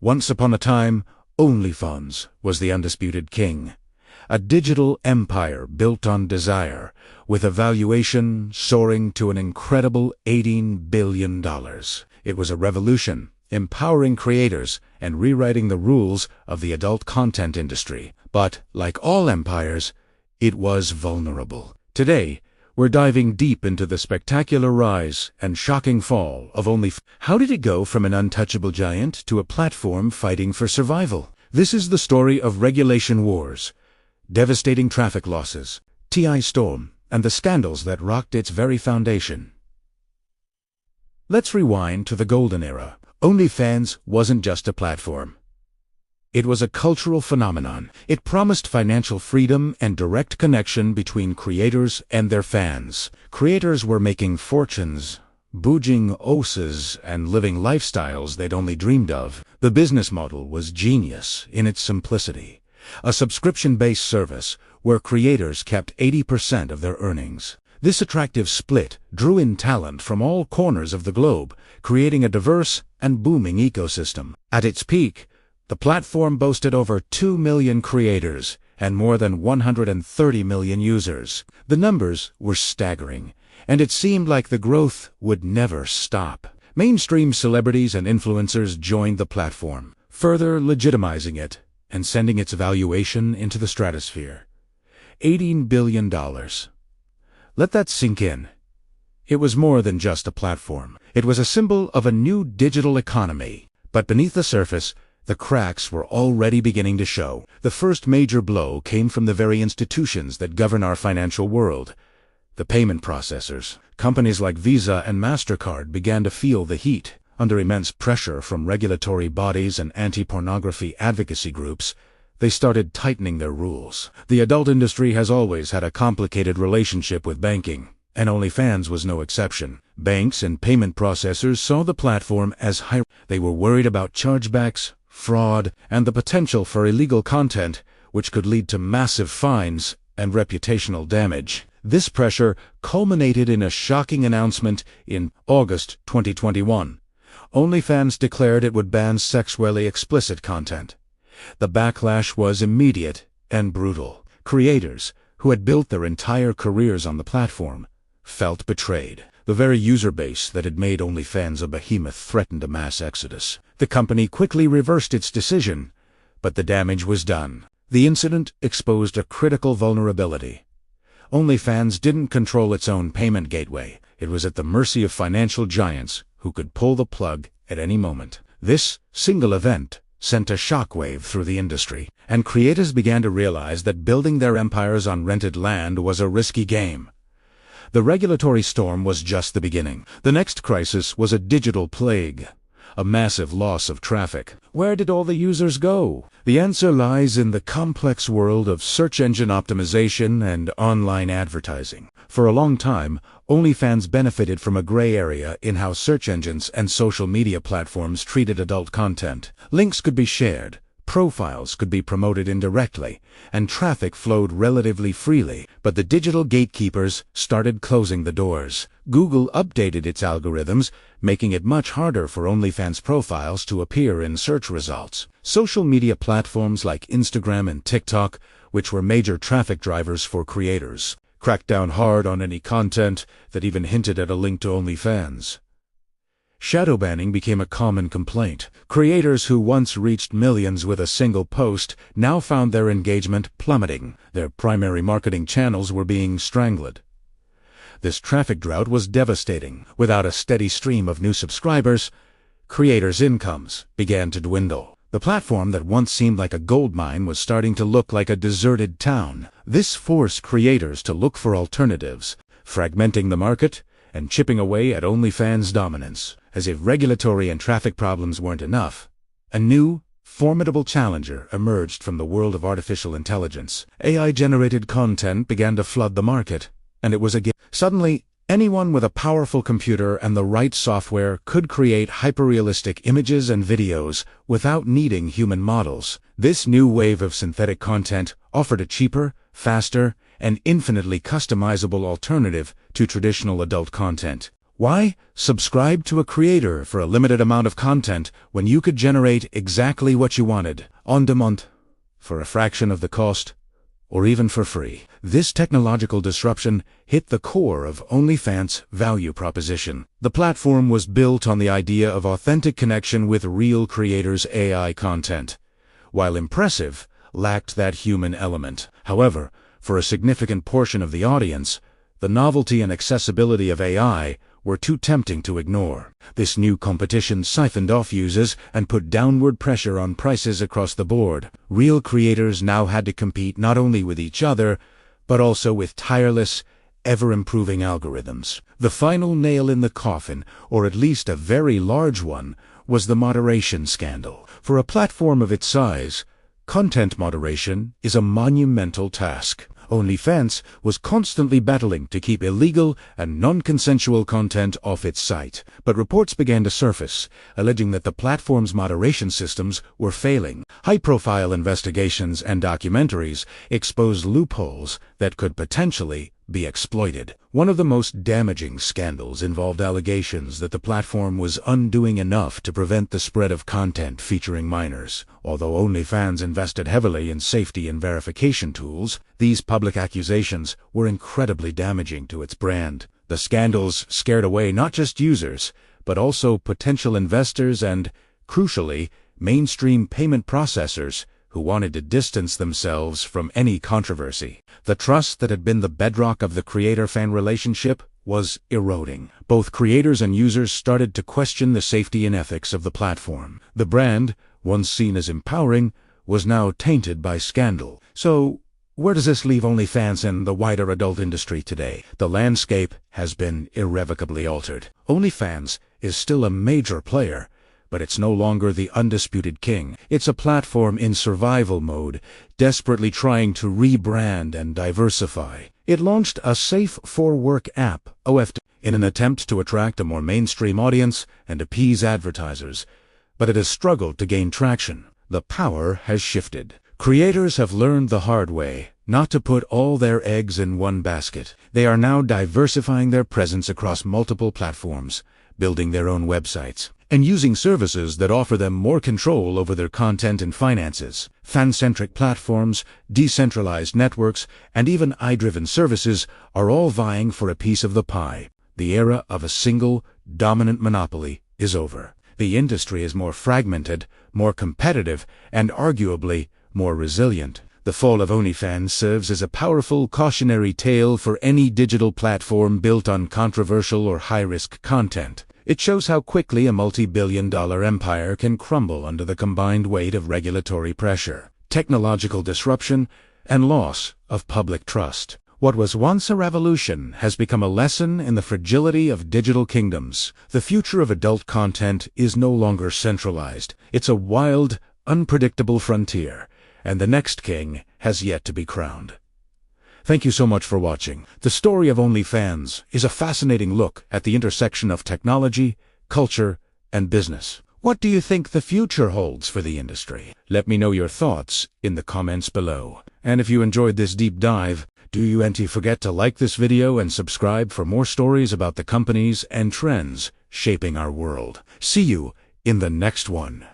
Once upon a time, OnlyFans was the undisputed king. A digital empire built on desire, with a valuation soaring to an incredible $18 billion. It was a revolution, empowering creators and rewriting the rules of the adult content industry. But, like all empires, it was vulnerable. Today, we're diving deep into the spectacular rise and shocking fall of OnlyFans. How did it go from an untouchable giant to a platform fighting for survival? This is the story of regulation wars, devastating traffic losses, TI storm, and the scandals that rocked its very foundation. Let's rewind to the golden era. OnlyFans wasn't just a platform. It was a cultural phenomenon. It promised financial freedom and direct connection between creators and their fans. Creators were making fortunes, booging oses, and living lifestyles they'd only dreamed of. The business model was genius in its simplicity. A subscription-based service where creators kept 80% of their earnings. This attractive split drew in talent from all corners of the globe, creating a diverse and booming ecosystem. At its peak, the platform boasted over 2 million creators and more than 130 million users. The numbers were staggering, and it seemed like the growth would never stop. Mainstream celebrities and influencers joined the platform, further legitimizing it and sending its valuation into the stratosphere. $18 billion. Let that sink in. It was more than just a platform. It was a symbol of a new digital economy. But beneath the surface, the cracks were already beginning to show. The first major blow came from the very institutions that govern our financial world. The payment processors. Companies like Visa and MasterCard began to feel the heat. Under immense pressure from regulatory bodies and anti-pornography advocacy groups, they started tightening their rules. The adult industry has always had a complicated relationship with banking, and OnlyFans was no exception. Banks and payment processors saw the platform as high. They were worried about chargebacks, fraud, and the potential for illegal content, which could lead to massive fines and reputational damage. This pressure culminated in a shocking announcement in August 2021. OnlyFans declared it would ban sexually explicit content. The backlash was immediate and brutal. Creators, who had built their entire careers on the platform, felt betrayed. The very user base that had made OnlyFans a behemoth threatened a mass exodus. The company quickly reversed its decision, but the damage was done. The incident exposed a critical vulnerability. OnlyFans didn't control its own payment gateway. It was at the mercy of financial giants who could pull the plug at any moment. This single event sent a shockwave through the industry, and creators began to realize that building their empires on rented land was a risky game. The regulatory storm was just the beginning. The next crisis was a digital plague, a massive loss of traffic. Where did all the users go? The answer lies in the complex world of search engine optimization and online advertising. For a long time, OnlyFans benefited from a gray area in how search engines and social media platforms treated adult content. Links could be shared, profiles could be promoted indirectly, and traffic flowed relatively freely. But the digital gatekeepers started closing the doors. Google updated its algorithms, making it much harder for OnlyFans profiles to appear in search results. Social media platforms like Instagram and TikTok, which were major traffic drivers for creators, cracked down hard on any content that even hinted at a link to OnlyFans. Shadow banning became a common complaint. Creators who once reached millions with a single post now found their engagement plummeting. Their primary marketing channels were being strangled. This traffic drought was devastating. Without a steady stream of new subscribers, creators' incomes began to dwindle. The platform that once seemed like a goldmine was starting to look like a deserted town. This forced creators to look for alternatives, fragmenting the market and chipping away at OnlyFans' dominance. As if regulatory and traffic problems weren't enough, a new, formidable challenger emerged from the world of artificial intelligence. AI-generated content began to flood the market, and it was again. Suddenly, anyone with a powerful computer and the right software could create hyperrealistic images and videos without needing human models. This new wave of synthetic content offered a cheaper, faster, and infinitely customizable alternative to traditional adult content. Why subscribe to a creator for a limited amount of content when you could generate exactly what you wanted, on demand, for a fraction of the cost, or even for free? This technological disruption hit the core of OnlyFans' value proposition. The platform was built on the idea of authentic connection with real creators' AI content. While impressive, lacked that human element. However, for a significant portion of the audience, the novelty and accessibility of AI were too tempting to ignore. This new competition siphoned off users and put downward pressure on prices across the board. Real creators now had to compete not only with each other, but also with tireless, ever-improving algorithms. The final nail in the coffin, or at least a very large one, was the moderation scandal. For a platform of its size, content moderation is a monumental task. OnlyFans was constantly battling to keep illegal and non-consensual content off its site, but reports began to surface, alleging that the platform's moderation systems were failing. High-profile investigations and documentaries exposed loopholes that could potentially be exploited. One of the most damaging scandals involved allegations that the platform was undoing enough to prevent the spread of content featuring minors. Although OnlyFans invested heavily in safety and verification tools, these public accusations were incredibly damaging to its brand. The scandals scared away not just users, but also potential investors and, crucially, mainstream payment processors who wanted to distance themselves from any controversy. The trust that had been the bedrock of the creator-fan relationship was eroding. Both creators and users started to question the safety and ethics of the platform. The brand, once seen as empowering, was now tainted by scandal. So, where does this leave OnlyFans and the wider adult industry today? The landscape has been irrevocably altered. OnlyFans is still a major player, but it's no longer the undisputed king. It's a platform in survival mode, desperately trying to rebrand and diversify. It launched a safe-for-work app, OFT, in an attempt to attract a more mainstream audience and appease advertisers, but it has struggled to gain traction. The power has shifted. Creators have learned the hard way not to put all their eggs in one basket. They are now diversifying their presence across multiple platforms, building their own websites, and using services that offer them more control over their content and finances. Fan-centric platforms, decentralized networks, and even AI-driven services are all vying for a piece of the pie. The era of a single, dominant monopoly is over. The industry is more fragmented, more competitive, and arguably more resilient. The fall of OnlyFans serves as a powerful cautionary tale for any digital platform built on controversial or high-risk content. It shows how quickly a multi-billion-dollar empire can crumble under the combined weight of regulatory pressure, technological disruption, and loss of public trust. What was once a revolution has become a lesson in the fragility of digital kingdoms. The future of adult content is no longer centralized. It's a wild, unpredictable frontier, and the next king has yet to be crowned. Thank you so much for watching. The story of OnlyFans is a fascinating look at the intersection of technology, culture, and business. What do you think the future holds for the industry? Let me know your thoughts in the comments below. And if you enjoyed this deep dive, do you forget to like this video and subscribe for more stories about the companies and trends shaping our world. See you in the next one.